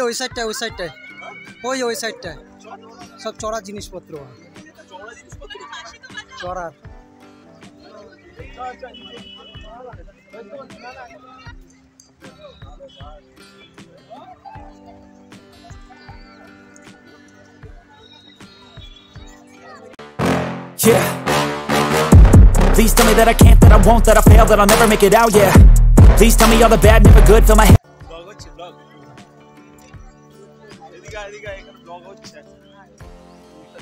ওই সাইডটায় ওই সাইডটায় সব চড়ার জিনিসপত্র চড়ার। Yeah. Please tell me that I can't, that I won't, that I fail, that I'll never make it out, yeah. Please tell me all the bad, never good, fill my head. Blog হচ্ছে blog. এদিকে এখানে blog হচ্ছে।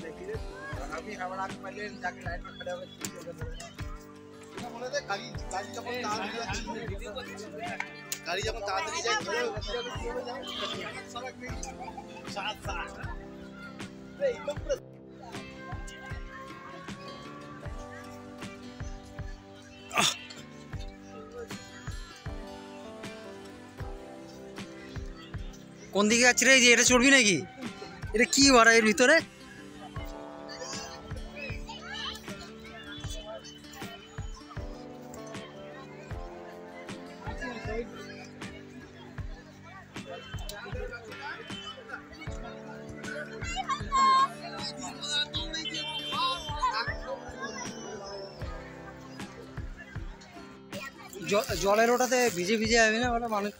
দেখিয়ে আমি আমার আগে পাইলে যাকে লাইন में खड़े হবে এটা বলে দে গাড়ি যখন তাড়াতাড়ি যাচ্ছে গাড়ি যখন তাড়াতাড়ি যায় সড়ক में साथ साथ এই তো কোন দিকে যাচ্ছে রে? এটা চড়বি নাকি? এটা কি ভাড়া এর ভিতরে? জলের ওটাতে ভিজে ভিজে যাবি না ওটা মানুষ?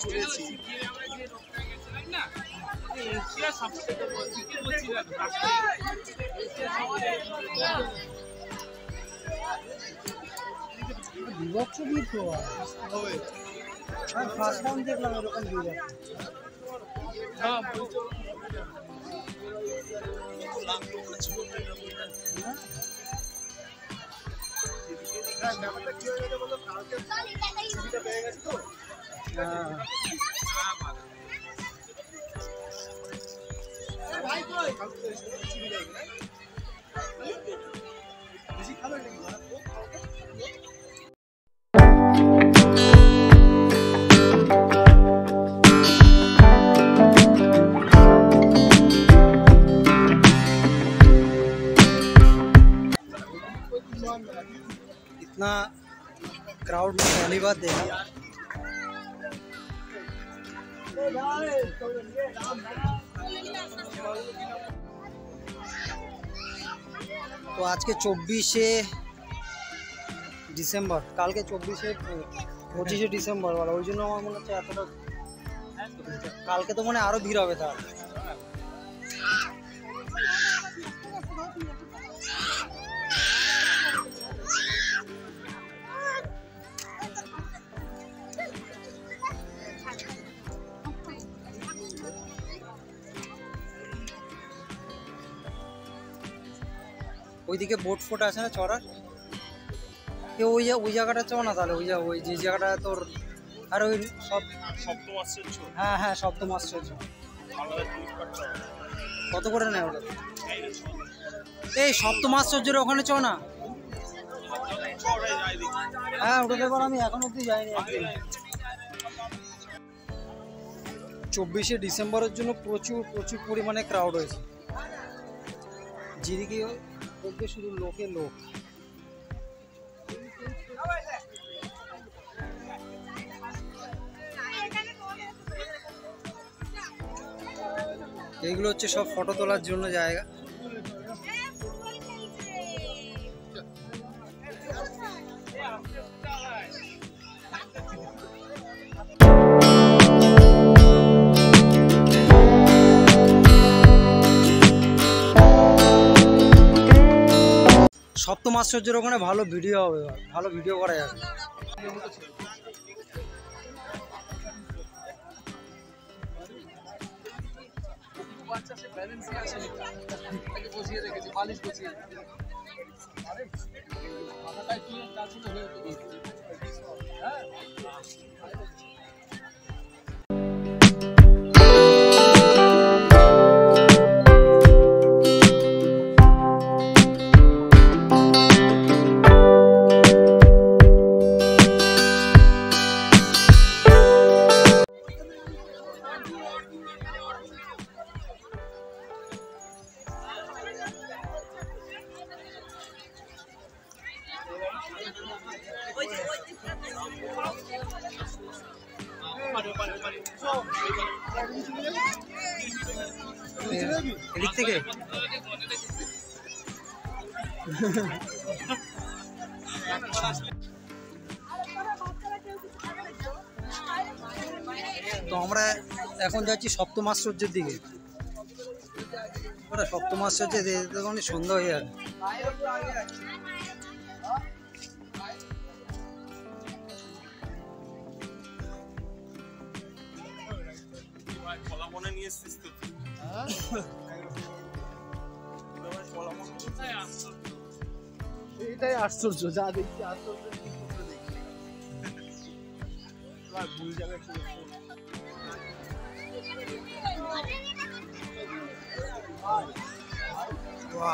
চলেছি বিভক্ত ভিড় তো হবে। আমি ফার্স্ট টাইম দেখলাম এরকম ভিড়। ব্যাপারটা কি হয়ে গেছে বলতো, কালকে ছুটিটা পেয়ে গেছে তো ভাই কই ছুটি দেয় না বেশি খাবার নাকি इतना क्राउड में पहली बार देखा। तो आज के 24 ডিসেম্বর, কালকে 25 ডিসেম্বর वाला ওই জন্য আমার মনে হচ্ছে এতটা। কালকে তো মনে আরো ভিড় হবে তার। ওইদিকে বোট ফোট আছে না চড়ার, ওই জায়গাটা চো না তাহলে। ওই যে জায়গাটা তোর আর ওই সপ্তম আশ্চর্য। হ্যাঁ সপ্তম আশ্চর্য। কত করে নেয় ওটা? এই সপ্তম আশ্চর্যের ওখানে চো না। হ্যাঁ ওটাতে পর আমি এখন অব্দি যাইনি। 24 ডিসেম্বরের জন্য প্রচুর পরিমাণে ক্রাউড হয়েছে। যেদিকে দেখবে শুধু লোকে লোক। এইগুলো হচ্ছে সব ফটো তোলার জন্য জায়গা। সপ্তম আশ্চর্যের ওখানে ভালো ভিডিও হবে, ভালো ভিডিও করা যাবে। এদিক থেকে তো আমরা এখন যাচ্ছি সপ্তম আশ্চর্যের দিকে। সপ্তম আশ্চর্য অনেক সন্ধ্যা হয়ে যাবে। এটাই আশ্চর্য, যা দেখছি আশ্চর্য ভুল জায়গায়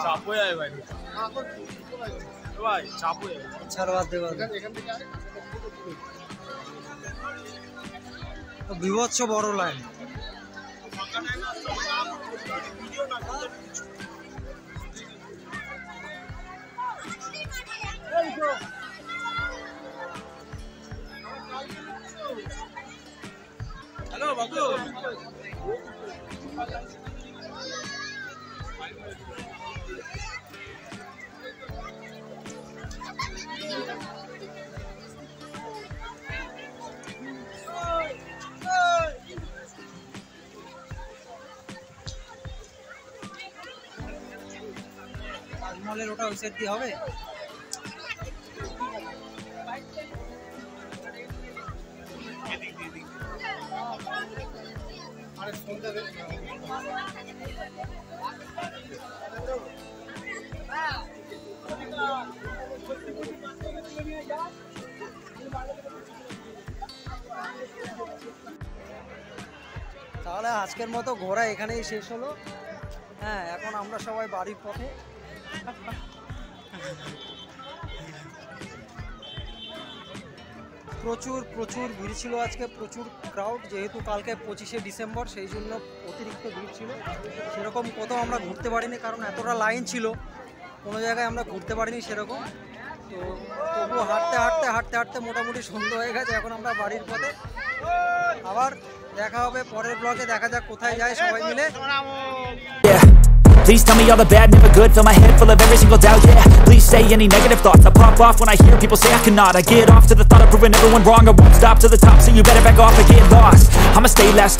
চাপ হয়ে যায় ভাই, ভাই চাপ হয়ে যায়। ছাড় বাদ দেব, বিভৎস বড় লাইন। হ্যালো বাবু, তাজমহলের ওটা ওই সাইড দিয়ে হবে। তাহলে আজকের মতো ঘোরা এখানেই শেষ হলো। হ্যাঁ, এখন আমরা সবাই বাড়ির পথে। প্রচুর প্রচুর ভিড় ছিল আজকে, প্রচুর ক্রাউড, যেহেতু কালকে 25শে ডিসেম্বর, সেই জন্য অতিরিক্ত ভিড় ছিল। সেরকম কোথাও আমরা ঘুরতে পারিনি, কারণ এতটা লাইন ছিল, কোনো জায়গায় আমরা ঘুরতে পারিনি সেরকম। তো তবুও হাঁটতে হাঁটতে হাঁটতে হাঁটতে মোটামুটি সন্ধ্যা হয়ে গেছে। এখন আমরা বাড়ির পথে। আবার দেখা হবে পরের ব্লগে, দেখা যাক কোথায় যায় সবাই মিলে। Please tell me all the bad, never good. Fill my head full of every single doubt, yeah. Please say any negative thoughts. I pop off when I hear people say I cannot. I get off to the thought of proving everyone wrong. I won't stop to the top, so you better back off and get lost. I'ma stay last.